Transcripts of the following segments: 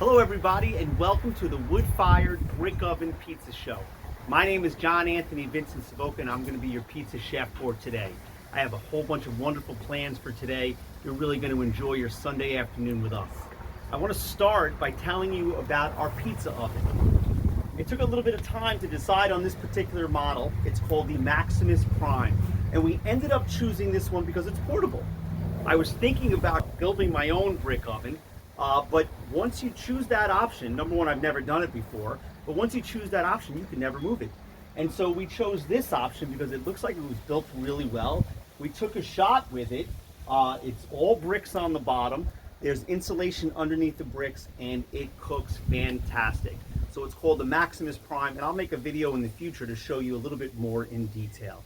Hello everybody and welcome to the wood-fired brick oven pizza show. My name is John Anthony Vincent Savoca and I'm going to be your pizza chef for today. I have a whole bunch of wonderful plans for today. You're really going to enjoy your Sunday afternoon with us. I want to start by telling you about our pizza oven. It took a little bit of time to decide on this particular model. It's called the Maximus Prime, and we ended up choosing this one because it's portable. I was thinking about building my own brick oven, but once you choose that option, number one, I've never done it before, but once you choose that option, you can never move it. And so we chose this option because it looks like it was built really well. We took a shot with it. It's all bricks on the bottom. There's insulation underneath the bricks, and it cooks fantastic. So it's called the Maximus Prime, and I'll make a video in the future to show you a little bit more in detail.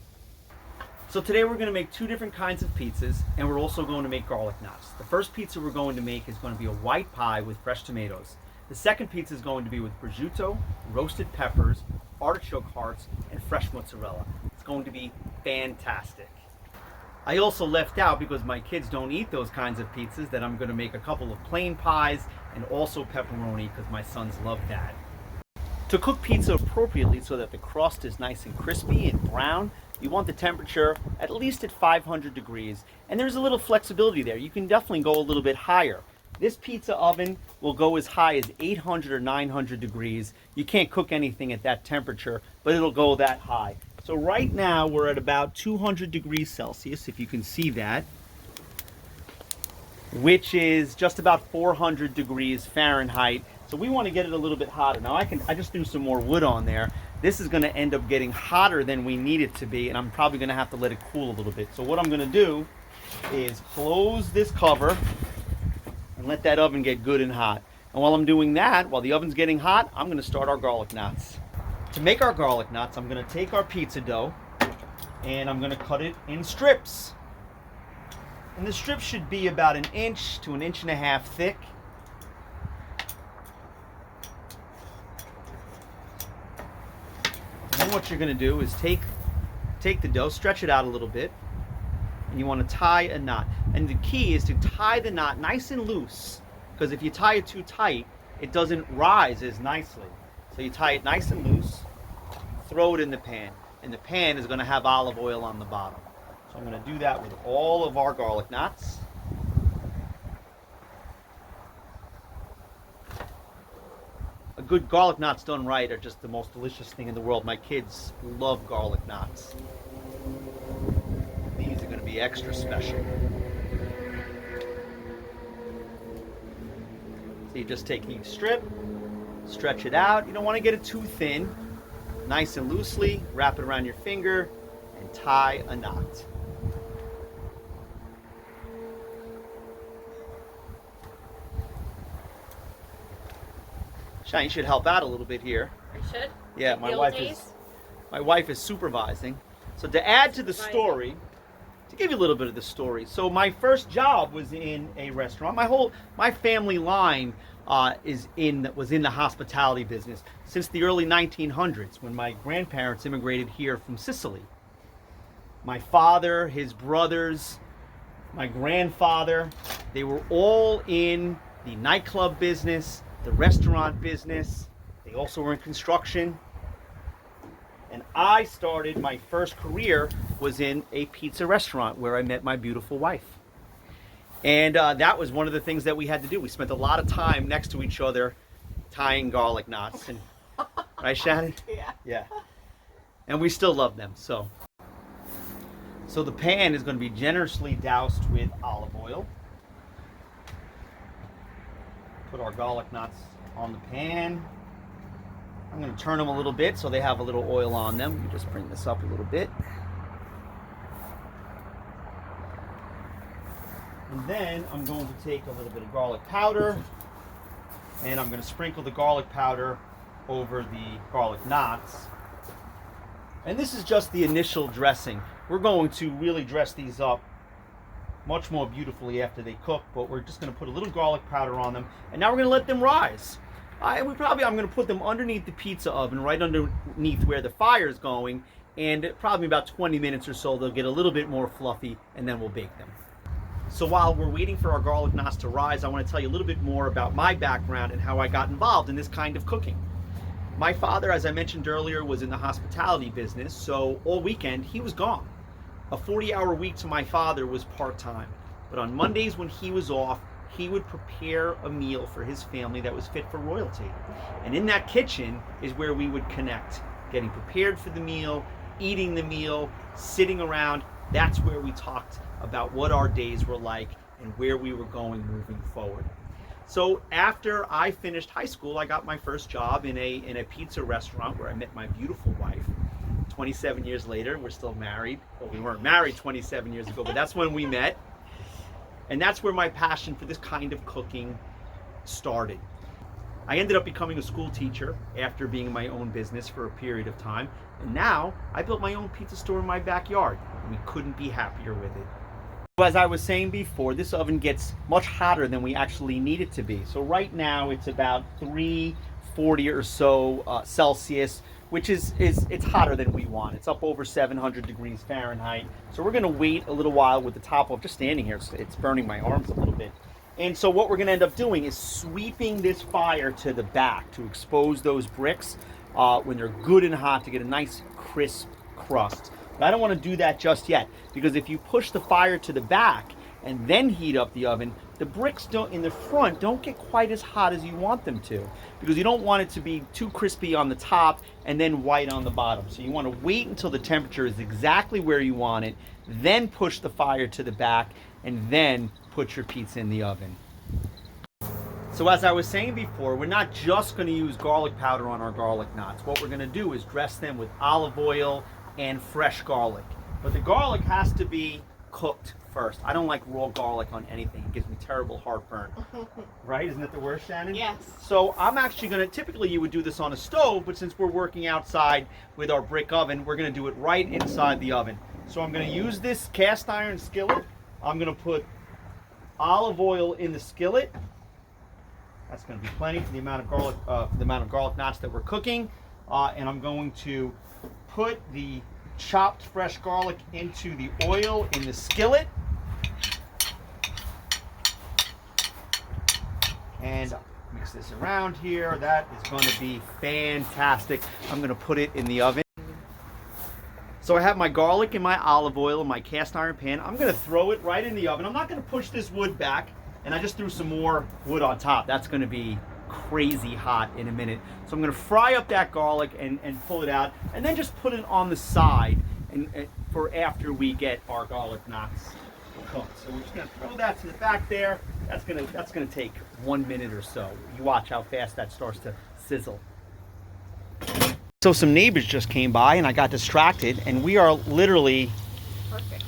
So today we're going to make two different kinds of pizzas, and we're also going to make garlic knots. The first pizza we're going to make is going to be a white pie with fresh tomatoes. The second pizza is going to be with prosciutto, roasted peppers, artichoke hearts, and fresh mozzarella. It's going to be fantastic. I also left out, because my kids don't eat those kinds of pizzas, that I'm going to make a couple of plain pies and also pepperoni, because my sons love that. To cook pizza appropriately so that the crust is nice and crispy and brown, you want the temperature at least at 500 degrees, and there's a little flexibility there. You can definitely go a little bit higher. This pizza oven will go as high as 800 or 900 degrees. You can't cook anything at that temperature, but it'll go that high. So right now we're at about 200 degrees Celsius, if you can see that, which is just about 400 degrees Fahrenheit. So we want to get it a little bit hotter. Now I just threw some more wood on there. This is going to end up getting hotter than we need it to be, and I'm probably going to have to let it cool a little bit. So what I'm going to do is close this cover and let that oven get good and hot. And while I'm doing that, while the oven's getting hot, I'm going to start our garlic knots. To make our garlic knots, I'm going to take our pizza dough and I'm going to cut it in strips. And the strips should be about 1 inch to 1.5 inches thick. And then what you're going to do is take the dough, stretch it out a little bit, and you want to tie a knot. And the key is to tie the knot nice and loose, because if you tie it too tight, it doesn't rise as nicely. So you tie it nice and loose, throw it in the pan, and the pan is going to have olive oil on the bottom. So I'm going to do that with all of our garlic knots. A good garlic knots done right are just the most delicious thing in the world. My kids love garlic knots. These are going to be extra special. So you just take each strip, stretch it out. You don't want to get it too thin. Nice and loosely, wrap it around your finger, and tie a knot. Shine, you should help out a little bit here. I should? Yeah, my wife is supervising. So to add to the story, to give you a little bit of the story. So my first job was in a restaurant. My family line was in the hospitality business since the early 1900s, when my grandparents immigrated here from Sicily. My father, his brothers, my grandfather, they were all in the nightclub business, the restaurant business. They also were in construction. And I started, my first career was in a pizza restaurant where I met my beautiful wife. And that was one of the things that we had to do. We spent a lot of time next to each other tying garlic knots. And, right, Shannon? Yeah. Yeah. And we still love them. So the pan is going to be generously doused with olive oil. Put our garlic knots on the pan. I'm going to turn them a little bit so they have a little oil on them. You just bring this up a little bit. And then I'm going to take a little bit of garlic powder, and I'm going to sprinkle the garlic powder over the garlic knots. And this is just the initial dressing. We're going to really dress these up much more beautifully after they cook, but we're just going to put a little garlic powder on them, and now we're going to let them rise. I'm going to put them underneath the pizza oven, right underneath where the fire is going, and probably about 20 minutes or so they'll get a little bit more fluffy, and then we'll bake them. So while we're waiting for our garlic knots to rise, I want to tell you a little bit more about my background and how I got involved in this kind of cooking. My father, as I mentioned earlier, was in the hospitality business, so all weekend he was gone. A 40-hour week to my father was part-time, but on Mondays when he was off, he would prepare a meal for his family that was fit for royalty. And in that kitchen is where we would connect, getting prepared for the meal, eating the meal, sitting around. That's where we talked about what our days were like and where we were going moving forward. So after I finished high school, I got my first job in a pizza restaurant where I met my beautiful wife. 27 years later, we're still married. Well, we weren't married 27 years ago, but that's when we met. And that's where my passion for this kind of cooking started. I ended up becoming a school teacher after being in my own business for a period of time. And now I built my own pizza store in my backyard. And we couldn't be happier with it. As I was saying before, this oven gets much hotter than we actually need it to be. So right now it's about 340 or so Celsius, which is it's hotter than we want. It's up over 700 degrees Fahrenheit. So we're gonna wait a little while with the top off. Just standing here, it's burning my arms a little bit. And so what we're gonna end up doing is sweeping this fire to the back to expose those bricks when they're good and hot to get a nice crisp crust. But I don't want to do that just yet, because if you push the fire to the back and then heat up the oven, the bricks in the front don't get quite as hot as you want them to, because you don't want it to be too crispy on the top and then white on the bottom. So you want to wait until the temperature is exactly where you want it, then push the fire to the back, and then put your pizza in the oven. So as I was saying before, we're not just going to use garlic powder on our garlic knots. What we're going to do is dress them with olive oil and fresh garlic. But the garlic has to be cooked first. I don't like raw garlic on anything. It gives me terrible heartburn. Right? Isn't that the worst, Shannon? Yes. So I'm actually going to, typically you would do this on a stove, but since we're working outside with our brick oven, we're going to do it right inside the oven. So I'm going to use this cast iron skillet. I'm going to put olive oil in the skillet. That's going to be plenty for the amount of garlic knots that we're cooking. And I'm going to put the chopped fresh garlic into the oil in the skillet. And mix this around here. That is going to be fantastic. I'm going to put it in the oven. So I have my garlic and my olive oil in my cast iron pan. I'm going to throw it right in the oven. I'm not going to push this wood back. And I just threw some more wood on top. That's going to be crazy hot in a minute. So I'm going to fry up that garlic and pull it out, and then just put it on the side and for after we get our garlic knots cooked. So we're just going to throw that to the back there. That's going to take 1 minute or so. You watch how fast that starts to sizzle. So some neighbors just came by and I got distracted, and we are literally,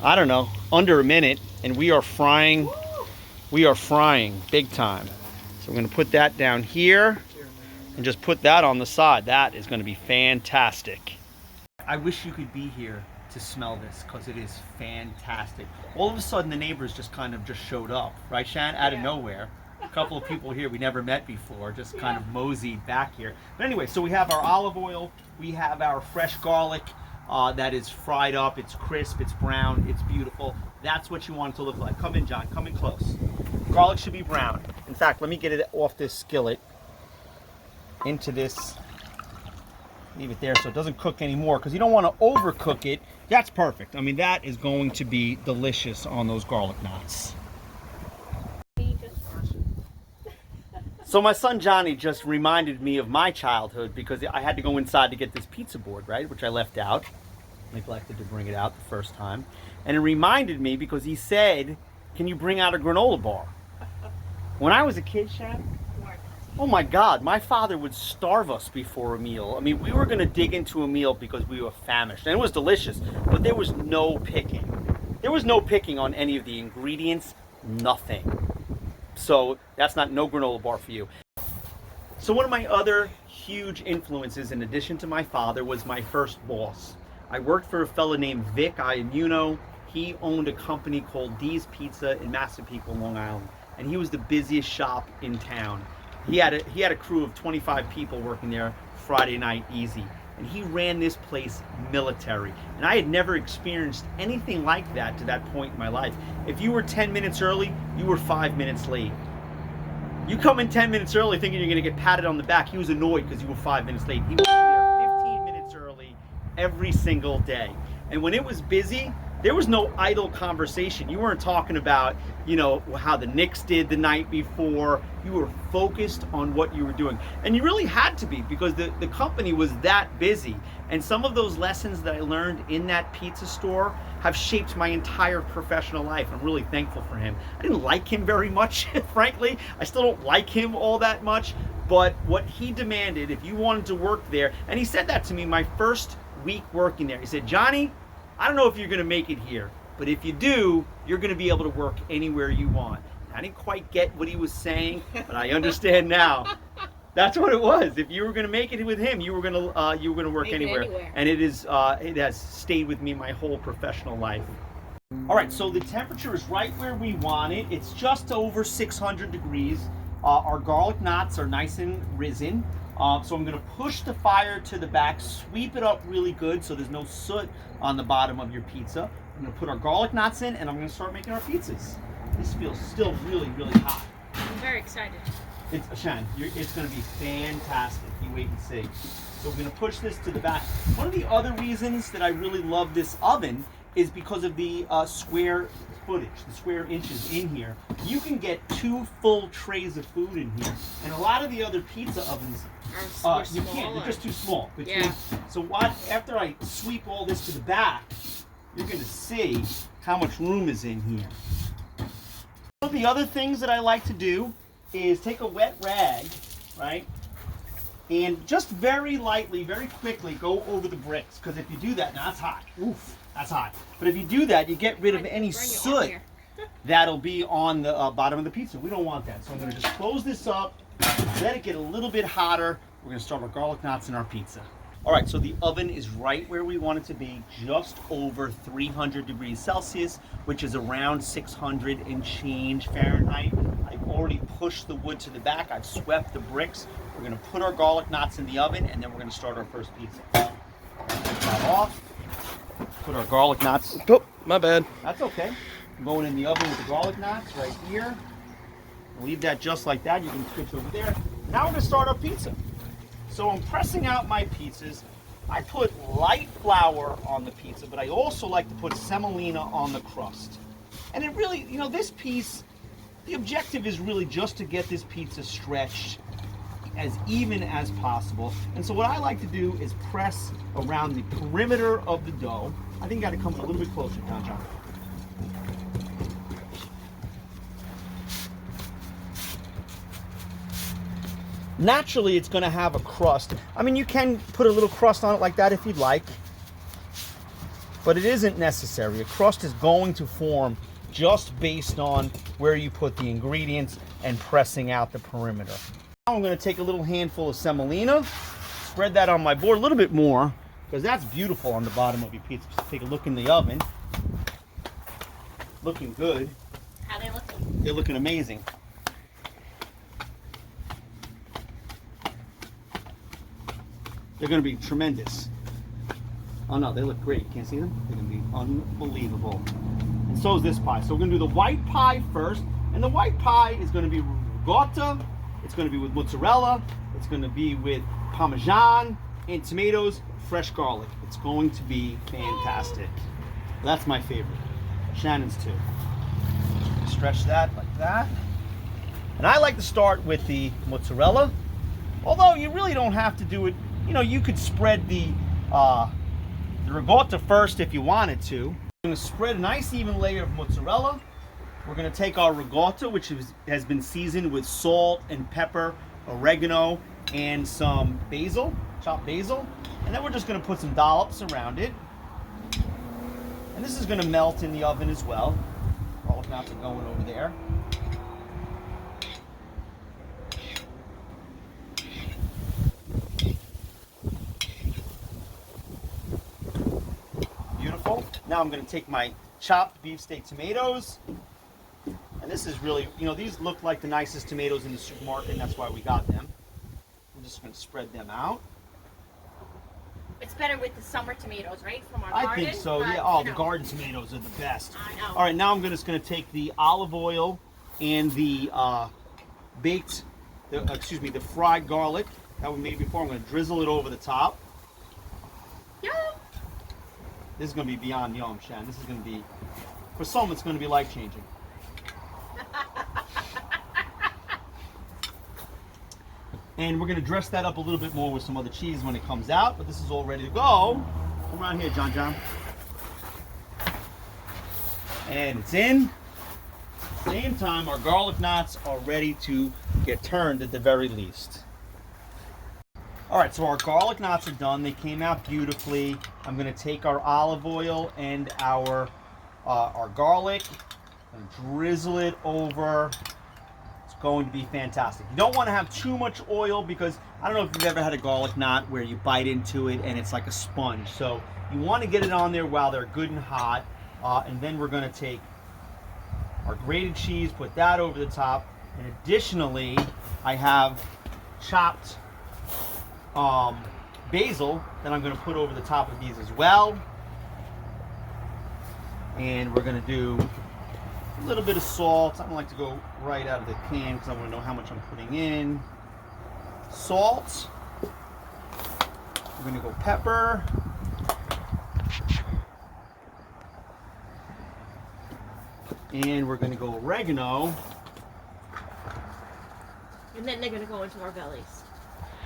I don't know, under a minute, and we are frying. Woo! We are frying big time. So I'm going to put that down here and just put that on the side. That is going to be fantastic. I wish you could be here to smell this, because it is fantastic. All of a sudden the neighbors just showed up, right, Shan? Out of nowhere. A couple of people here we never met before, just kind of moseyed back here. But anyway, so we have our olive oil, we have our fresh garlic that is fried up, it's crisp, it's brown, it's beautiful. That's what you want it to look like. Come in, John, come in close. Garlic should be brown. In fact, let me get it off this skillet into this. Leave it there so it doesn't cook anymore, because you don't want to overcook it. That's perfect. I mean, that is going to be delicious on those garlic knots. So my son Johnny just reminded me of my childhood, because I had to go inside to get this pizza board, right, which I left out. Neglected to bring it out the first time. And it reminded me because he said, can you bring out a granola bar? When I was a kid, Shan, oh my God, my father would starve us before a meal. I mean, we were going to dig into a meal because we were famished. And it was delicious, but there was no picking. There was no picking on any of the ingredients, nothing. So that's no granola bar for you. So one of my other huge influences, in addition to my father, was my first boss. I worked for a fellow named Vic Iamuno. He owned a company called D's Pizza in Massapequa, Long Island, and he was the busiest shop in town. He had a crew of 25 people working there Friday night easy. and he ran this place military. And I had never experienced anything like that to that point in my life. If you were 10 minutes early, you were 5 minutes late. You come in 10 minutes early thinking you're going to get patted on the back. He was annoyed because you were 5 minutes late. He was there 15 minutes early every single day. And when it was busy, there was no idle conversation. You weren't talking about, how the Knicks did the night before. You were focused on what you were doing. And you really had to be, because the company was that busy. And some of those lessons that I learned in that pizza store have shaped my entire professional life. I'm really thankful for him. I didn't like him very much, frankly. I still don't like him all that much. But what he demanded, if you wanted to work there, and he said that to me my first week working there. He said, Johnny, I don't know if you're going to make it here, but if you do, you're going to be able to work anywhere you want. I didn't quite get what he was saying, but I understand now. That's what it was. If you were going to make it with him, you were going to work anywhere. And it has stayed with me my whole professional life. All right, so the temperature is right where we want it. It's just over 600 degrees. Our garlic knots are nice and risen. So I'm going to push the fire to the back, sweep it up really good so there's no soot on the bottom of your pizza. I'm going to put our garlic knots in, and I'm going to start making our pizzas. This feels still really, really hot. I'm very excited. It's going to be fantastic. You wait and see. So we're going to push this to the back. One of the other reasons that I really love this oven is because of the square footage, the square inches in here. You can get 2 full trays of food in here, and a lot of the other pizza ovens you can't. They're just too small. Yeah. So after I sweep all this to the back, you're going to see how much room is in here. One of the other things that I like to do is take a wet rag, right, and just very lightly, very quickly go over the bricks, because if you do that, now that's hot. Oof, that's hot. But if you do that, you get rid of any soot that'll be on the bottom of the pizza. We don't want that. So I'm going to just close this up, let it get a little bit hotter. We're going to start our garlic knots in our pizza. All right, so the oven is right where we want it to be, just over 300 degrees Celsius, which is around 600 and change Fahrenheit. I've already pushed the wood to the back. I've swept the bricks. We're going to put our garlic knots in the oven, and then we're going to start our first pizza. Take that off. Put our garlic knots. Oh, my bad. That's okay. I'm going in the oven with the garlic knots right here. Leave that just like that. You can switch over there. Now we're going to start our pizza. So I'm pressing out my pizzas. I put light flour on the pizza, but I also like to put semolina on the crust. And it really, this piece, the objective is really just to get this pizza stretched as even as possible. And so what I like to do is press around the perimeter of the dough. I think you got to come a little bit closer, John. Naturally, it's going to have a crust. I mean, you can put a little crust on it like that if you'd like, but it isn't necessary. A crust is going to form just based on where you put the ingredients and pressing out the perimeter. Now I'm going to take a little handful of semolina, spread that on my board a little bit more, because that's beautiful on the bottom of your pizza. Just take a look in the oven. Looking good. How they looking? They're looking amazing. They're going to be tremendous. Oh no, they look great. You can't see them? They're going to be unbelievable. And so is this pie. So we're going to do the white pie first. And the white pie is going to be ricotta. It's going to be with mozzarella. It's going to be with parmesan and tomatoes, fresh garlic. It's going to be fantastic. That's my favorite. Shannon's too. Stretch that like that. And I like to start with the mozzarella. Although you really don't have to do it. You could spread the ricotta first if you wanted to. I'm going to spread a nice even layer of mozzarella. We're going to take our ricotta, which has been seasoned with salt and pepper, oregano, and some basil, chopped basil. And then we're just going to put some dollops around it. And this is going to melt in the oven as well. All the knots are going over there. Beautiful. Now I'm going to take my chopped beefsteak tomatoes. And this is really, these look like the nicest tomatoes in the supermarket, and that's why we got them. I'm just going to spread them out. It's better with the summer tomatoes, right? From our I garden. think so, but, yeah. Oh, you the know, garden tomatoes are the best. I know. All right, now I'm just going to take the olive oil and the the fried garlic that we made before. I'm going to drizzle it over the top. Yum. This is going to be beyond yum, Shan. This is going to be, for some, it's going to be life-changing. And we're going to dress that up a little bit more with some other cheese when it comes out, but this is all ready to go. Come around here, John. And it's in. Same time, our garlic knots are ready to get turned at the very least. All right, so our garlic knots are done. They came out beautifully. I'm going to take our olive oil and our garlic and drizzle it over. It's going to be fantastic. You don't want to have too much oil because I don't know if you've ever had a garlic knot where you bite into it and it's like a sponge. So you want to get it on there while they're good and hot. And then we're going to take our grated cheese, put that over the top. And additionally, I have chopped basil that I'm going to put over the top of these as well. And we're going to do a little bit of salt. I don't like to go right out of the can because I want to know how much I'm putting in. Salt. We're going to go pepper. And we're going to go oregano. And then they're going to go into our bellies.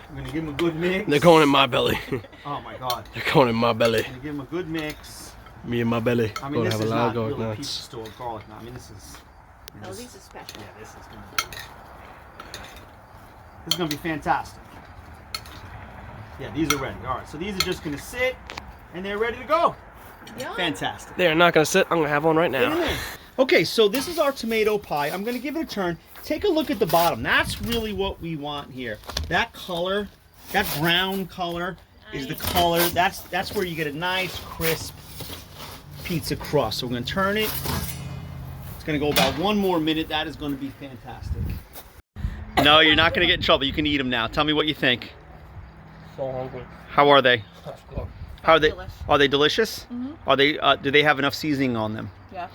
I'm going to give them a good mix. They're going in my belly. Oh my God. They're going in my belly. I'm going to give them a good mix. Me and my belly. I mean, Gonna this have a is lot not of garlic really nuts. pizza store garlic knot. I mean, this is... Oh, these are special. Yeah, this is going to be fantastic. Yeah, these are ready. All right, so these are just going to sit, and they're ready to go. Yum. Fantastic. They are not going to sit. I'm going to have one right Get in now. there. Okay, so this is our tomato pie. I'm going to give it a turn. Take a look at the bottom. That's really what we want here. That color, that brown color is the color. That's where you get a nice, crisp pizza crust. So we're going to turn it. It's going to go about 1 more minute. That is going to be fantastic. No, you're not going to get in trouble. You can eat them now. Tell me what you think. So hungry. How are they? How are they? Delish. Are they delicious? Mhm. Are they? Do they have enough seasoning on them? Yeah.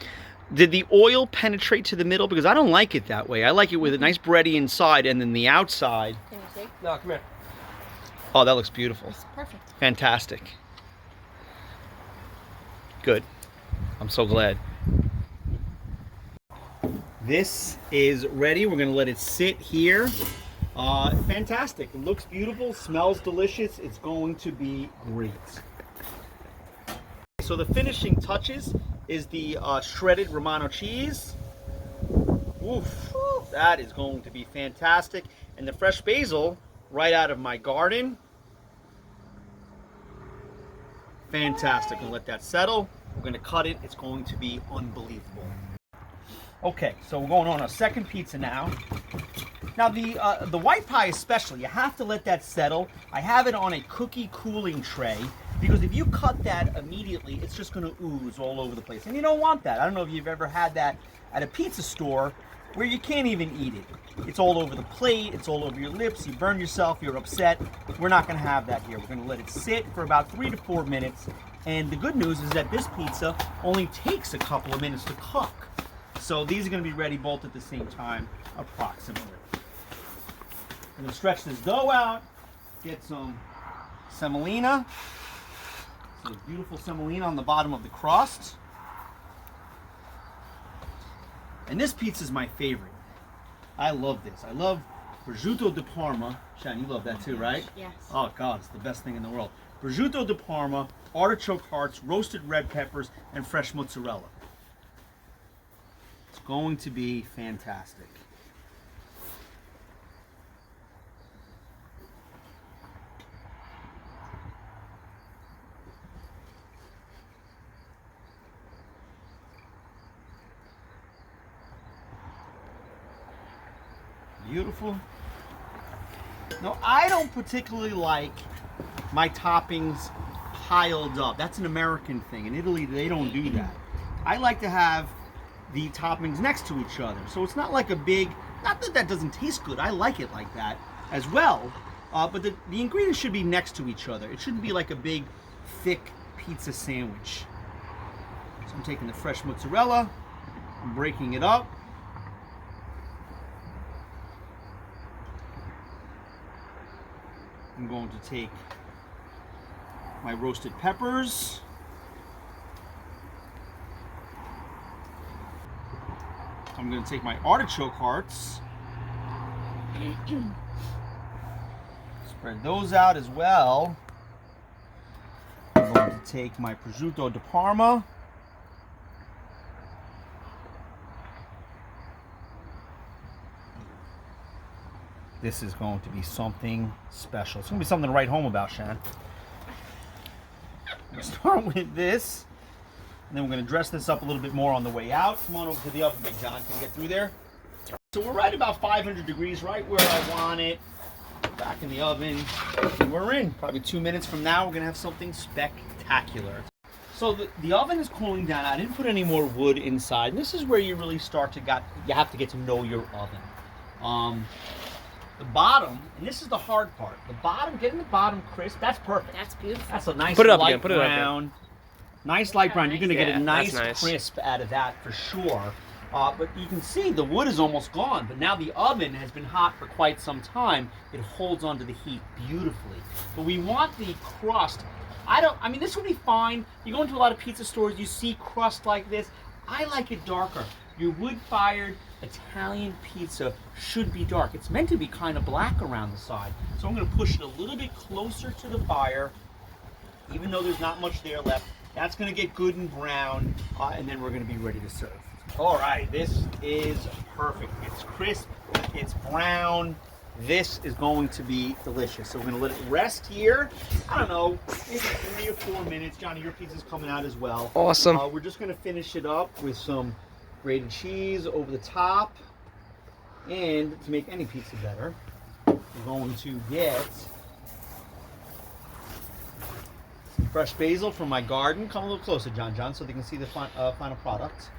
Did the oil penetrate to the middle? Because I don't like it that way. I like it with a nice bready inside and then the outside. Can you see? No, come here. Oh, that looks beautiful. It's perfect. Fantastic. Good. I'm so glad. This is ready. We're going to let it sit here. Fantastic. It looks beautiful. Smells delicious. It's going to be great. So the finishing touches is the shredded Romano cheese. Oof, that is going to be fantastic. And the fresh basil right out of my garden. Fantastic. We'll let that settle. We're going to cut it. It's going to be unbelievable. Okay, so we're going on our second pizza now. Now the white pie especially, you have to let that settle. I have it on a cookie cooling tray because if you cut that immediately, it's just going to ooze all over the place. And you don't want that. I don't know if you've ever had that at a pizza store where you can't even eat it. It's all over the plate, it's all over your lips, you burn yourself, you're upset. We're not going to have that here. We're going to let it sit for about 3 to 4 minutes. And the good news is that this pizza only takes a couple of minutes to cook. So these are going to be ready both at the same time, approximately. I'm going to stretch this dough out, get some semolina. So beautiful semolina on the bottom of the crust. And this pizza is my favorite. I love this. I love prosciutto di Parma. Shan, you love that too, right? Yes. Oh God, it's the best thing in the world. Prosciutto di Parma, artichoke hearts, roasted red peppers, and fresh mozzarella. It's going to be fantastic. Beautiful. Now, I don't particularly like my toppings piled up. That's an American thing. In Italy, they don't do that. I like to have the toppings next to each other. So it's not like a big, not that that doesn't taste good. I like it like that as well. But the ingredients should be next to each other. It shouldn't be like a big, thick pizza sandwich. So I'm taking the fresh mozzarella, I'm breaking it up. I'm going to take my roasted peppers. I'm going to take my artichoke hearts. Spread those out as well. I'm going to take my prosciutto di Parma. This is going to be something special. It's going to be something to write home about, Shan. I'm going to start with this. And then we're going to dress this up a little bit more on the way out. Come on over to the oven, Big John. Can you get through there? So we're right about 500 degrees, right where I want it. Back in the oven. And we're in. Probably 2 minutes from now, we're going to have something spectacular. So the oven is cooling down. I didn't put any more wood inside. And this is where you really start to you have to get to know your oven. The bottom, and this is the hard part. The bottom, getting the bottom crisp, that's perfect. That's beautiful. That's a nice Put it up light again, put it up brown. Nice light brown. You're going to get a Yeah, nice, that's nice. crisp out of that for sure. But you can see the wood is almost gone. But now the oven has been hot for quite some time. It holds onto the heat beautifully. But we want the crust. I mean, this would be fine. You go into a lot of pizza stores, you see crust like this. I like it darker. Your wood-fired Italian pizza should be dark. It's meant to be kind of black around the side. So I'm going to push it a little bit closer to the fire, even though there's not much there left. That's going to get good and brown, and then we're going to be ready to serve. All right, this is perfect. It's crisp, it's brown. This is going to be delicious. So we're going to let it rest here. I don't know, maybe 3 or 4 minutes. Johnny, your pizza's coming out as well. Awesome. We're just going to finish it up with some grated cheese over the top. And to make any pizza better, we're going to get some fresh basil from my garden. Come a little closer, John, so they can see the final product.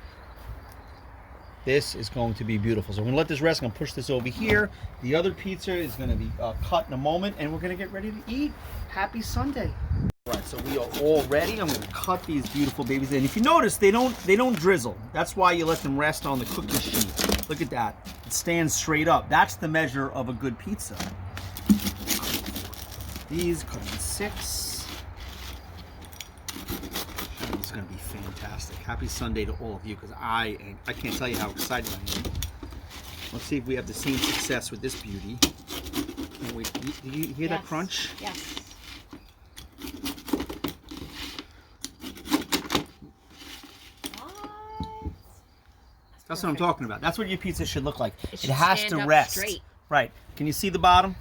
This is going to be beautiful. So we're going to let this rest. I'm going to push this over here. The other pizza is going to be cut in a moment, and we're going to get ready to eat. Happy Sunday. All right, so we are all ready. I'm going to cut these beautiful babies in. If you notice, they don't drizzle. That's why you let them rest on the cookie sheet. Look at that. It stands straight up. That's the measure of a good pizza. These cut in 6. It's going to be fantastic. Happy Sunday to all of you, because I can't tell you how excited I am. Let's see if we have the same success with this beauty. Can't wait. Did you hear that crunch? Yes. That's what I'm talking about. That's what your pizza should look like. It It should has stand to up rest. straight. Right. Can you see the bottom?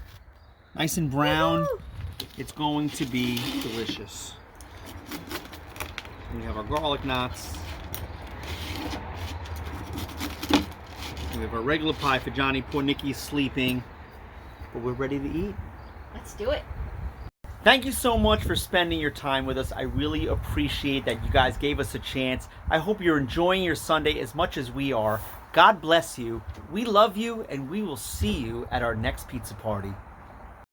Nice and brown. Woo-hoo! It's going to be delicious. We have our garlic knots. We have our regular pie for Johnny. Poor Nikki's sleeping. But we're ready to eat. Let's do it. Thank you so much for spending your time with us. I really appreciate that you guys gave us a chance. I hope you're enjoying your Sunday as much as we are. God bless you. We love you, and we will see you at our next pizza party.